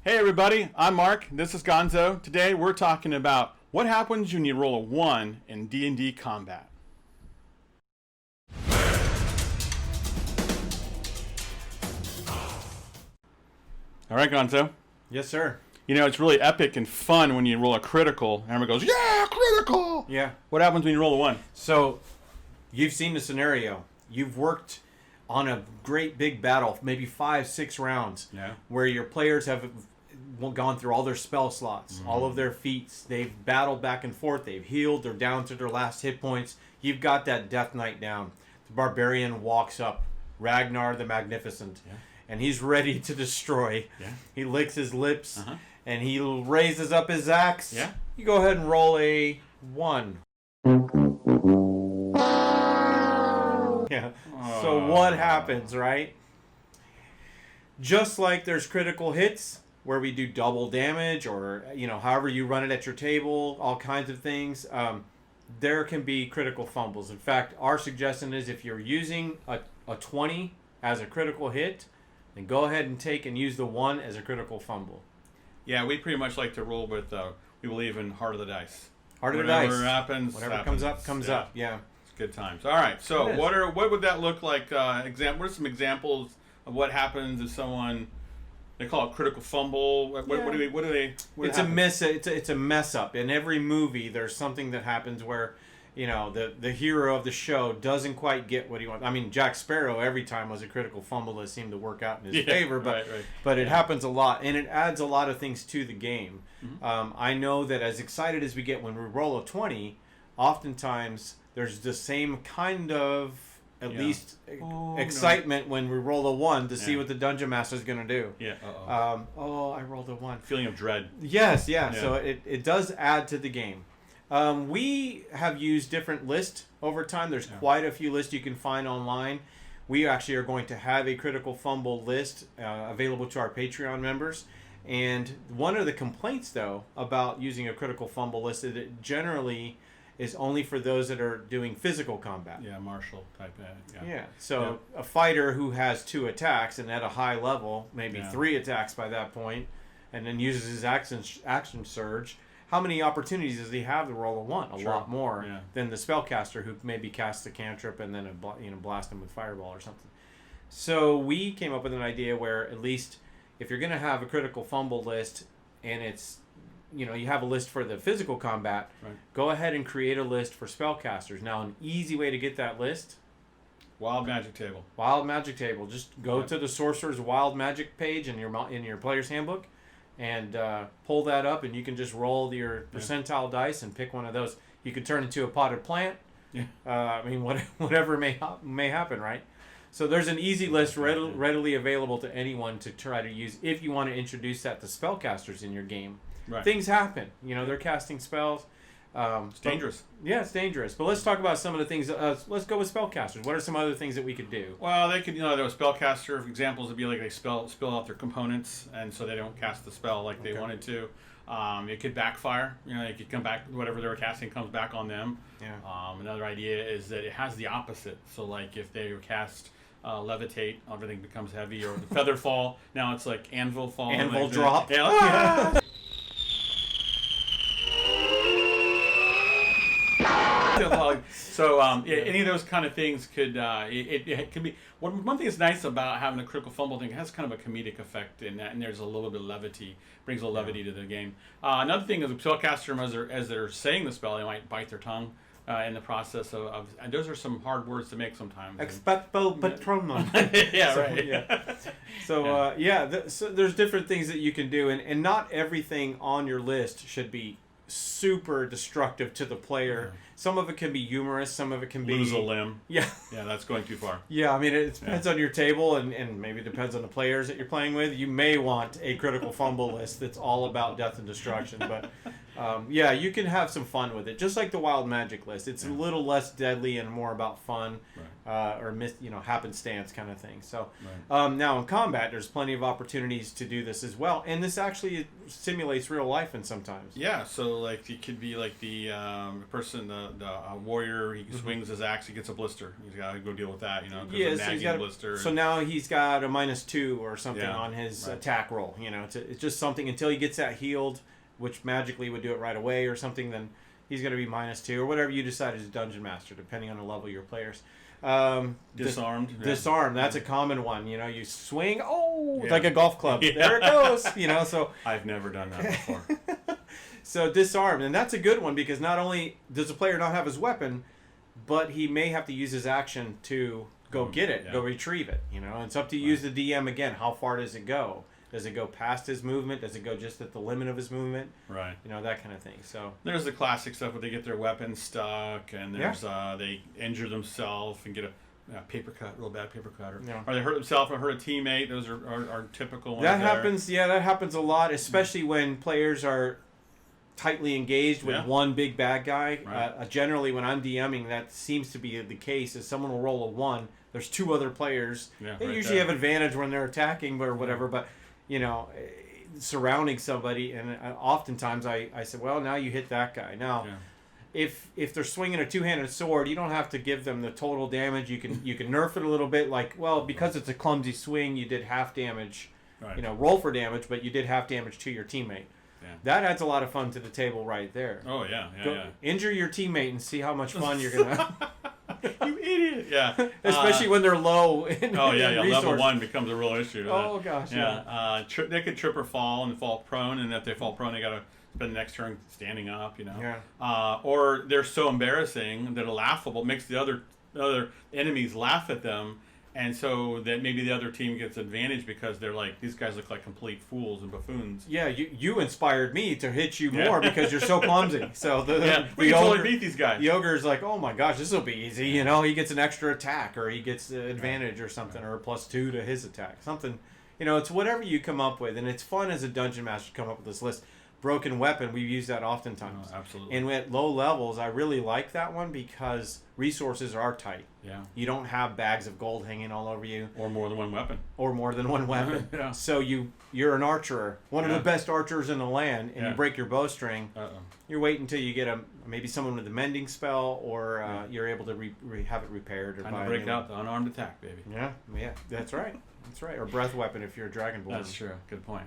Hey everybody, I'm Mark. This is Gonzo. Today we're talking about what happens when you roll a 1 in D&D combat. All right, Gonzo. Yes, sir. You know, it's really epic and fun when you roll a critical. And everyone goes, yeah, critical! Yeah. What happens when you roll a 1? So, you've seen the scenario. You've worked on a great big battle, maybe 5-6 rounds, where your players have gone through all their spell slots, all of their feats. They've battled back and forth. They've healed. They're down to their last hit points. You've got that Death Knight down. The barbarian walks up, Ragnar the Magnificent, and he's ready to destroy. He licks his lips, and he raises up his axe. You go ahead and roll a 1. So what happens, right? Just like there's critical hits where we do double damage, or however you run it at your table, all kinds of things. There can be critical fumbles. In fact, our suggestion is if you're using a 20 as a critical hit, then go ahead and take and use the 1 as a critical fumble. Yeah, we pretty much like to roll with, we believe in heart of the dice. Heart of the dice. Whatever happens, comes up, comes up. Yeah. It's good times. All right, so what would that look like? What are some examples of what happens if someone... They call it critical fumble. What do they? It's a mess up. In every movie, there's something that happens where, the hero of the show doesn't quite get what he wants. I mean, Jack Sparrow every time was a critical fumble that seemed to work out in his favor, but it happens a lot, and it adds a lot of things to the game. I know that as excited as we get when we roll a 20, oftentimes there's the same kind of least excitement when we roll a 1 to see what the dungeon master is going to do. I rolled a 1. Feeling of dread. Yes. So it does add to the game. We have used different lists over time. There's quite a few lists you can find online. We actually are going to have a critical fumble list available to our Patreon members. And one of the complaints, though, about using a critical fumble list is it generally is only for those that are doing physical combat. Yeah, martial type. So a fighter who has 2 attacks and at a high level, maybe 3 attacks by that point, and then uses his action surge, how many opportunities does he have to roll a 1? A lot more than the spellcaster who maybe casts a cantrip and then blast him with fireball or something. So we came up with an idea where at least if you're going to have a critical fumble list and it's you have a list for the physical combat, go ahead and create a list for spellcasters. Now, an easy way to get that list... Wild Magic Table. Wild Magic Table. Just go to the Sorcerer's Wild Magic page in your player's handbook and pull that up, and you can just roll your percentile dice and pick one of those. You could turn into a potted plant. Whatever may happen, right? So there's an easy list readily available to anyone to try to use if you want to introduce that to spellcasters in your game. Things happen. They're casting spells. It's dangerous. It's dangerous. But let's talk about some of the things. Let's go with spellcasters. What are some other things that we could do? Well, they could, there was spellcaster examples would be like they spill out their components, and so they don't cast the spell like they wanted to. It could backfire. It could come back, whatever they were casting comes back on them. Another idea is that it has the opposite. So, like if they cast levitate, everything becomes heavy, or the feather fall. Now it's like anvil fall. Anvil drop. So any of those kind of things could it could be one thing that's nice about having a critical fumble thing. It has kind of a comedic effect in that, and there's a little bit of levity, brings a little levity to the game. Another thing is the spellcaster, as they're saying the spell, they might bite their tongue in the process of and those are some hard words to make sometimes. Expecto patronum. So there's different things that you can do, and not everything on your list should be super destructive to the player. Some of it can be humorous, some of it can lose a limb. Yeah, that's going too far. It depends on your table, and maybe it depends on the players that you're playing with. You may want a critical fumble list that's all about death and destruction, but Yeah, you can have some fun with it, just like the Wild Magic list. It's a little less deadly and more about fun, or happenstance kind of thing. So now in combat, there's plenty of opportunities to do this as well, and this actually simulates real life in sometimes. Yeah, so like it could be like the person, the warrior. He swings his axe, he gets a blister. He's got to go deal with that, Yeah, so he's got blister. So now he's got a -2 or something on his attack roll. It's just something until he gets that healed, which magically would do it right away or something. Then he's going to be -2 or whatever you decide as a dungeon master, depending on the level of your players. Disarmed. Disarmed. That's a common one. You swing. Like a golf club. There it goes. So I've never done that before. So disarmed, and that's a good one because not only does the player not have his weapon, but he may have to use his action to go get it, go retrieve it. And it's up to you as the DM again. How far does it go? Does it go past his movement? Does it go just at the limit of his movement? Right. That kind of thing. So there's the classic stuff where they get their weapon stuck, and there's they injure themselves and get a paper cut, real bad paper cut, or they hurt themselves or hurt a teammate. Those are typical ones. That happens. Yeah, that happens a lot, especially when players are tightly engaged with one big bad guy. Right. Generally, when I'm DMing, that seems to be the case. Is someone will roll a 1. There's 2 other players. They usually have advantage when they're attacking or whatever, but surrounding somebody, and oftentimes I said, well, now you hit that guy. Now, if they're swinging a 2-handed sword, you don't have to give them the total damage. You can nerf it a little bit, because it's a clumsy swing, you did half damage. Right. Roll for damage, but you did half damage to your teammate. Yeah. That adds a lot of fun to the table right there. Oh yeah. Injure your teammate and see how much fun you're gonna. You idiot! Yeah, especially when they're low. Level 1 becomes a real issue. Oh gosh. Yeah. They could trip or fall and fall prone, and if they fall prone, they gotta spend the next turn standing up. Or they're so embarrassing that laughable makes the other enemies laugh at them. And so that maybe the other team gets advantage because they're like, these guys look like complete fools and buffoons. Yeah, you inspired me to hit you more because you're so clumsy. So we can totally beat these guys. The ogre's like, oh my gosh, this will be easy. He gets an extra attack or he gets advantage or something or a +2 to his attack. Something, it's whatever you come up with. And it's fun as a dungeon master to come up with this list. Broken weapon, we've used that oftentimes. Oh, absolutely. And at low levels, I really like that one because resources are tight. Yeah. You don't have bags of gold hanging all over you. Or more than one weapon. Yeah. So you're an archer, one of the best archers in the land, and you break your bowstring. You're waiting until you get maybe someone with a mending spell, or you're able to have it repaired. Or to break out the unarmed attack, baby. Yeah, that's right. That's right. Or breath weapon if you're a dragonborn. That's true. Good point.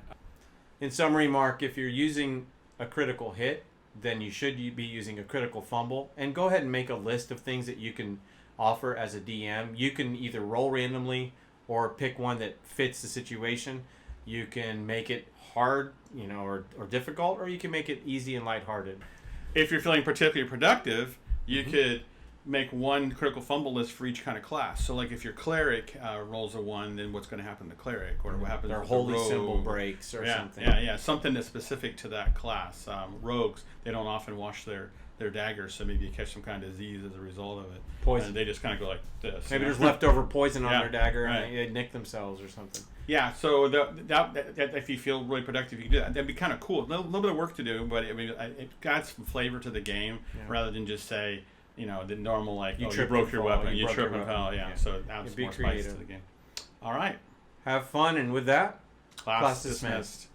In summary, Mark, if you're using a critical hit, then you should be using a critical fumble. And go ahead and make a list of things that you can offer as a DM. You can either roll randomly or pick one that fits the situation. You can make it hard, or difficult, or you can make it easy and lighthearted. If you're feeling particularly productive, you could make one critical fumble list for each kind of class. So, like if your cleric rolls a 1, then what's going to happen to the cleric, or what happens? Their with holy the rogue, symbol breaks, or something. Yeah, something that's specific to that class. Rogues, they don't often wash their daggers, so maybe you catch some kind of disease as a result of it. Poison. And they just kind of go like this. Maybe there's leftover poison on their dagger, and they nick themselves or something. Yeah, so that if you feel really productive, you can do that. That'd be kind of cool. A little bit of work to do, but it adds some flavor to the game rather than just say, the normal you broke your weapon, you trip and fell. Yeah, so it adds more spice to the game. All right. Have fun, and with that, class dismissed.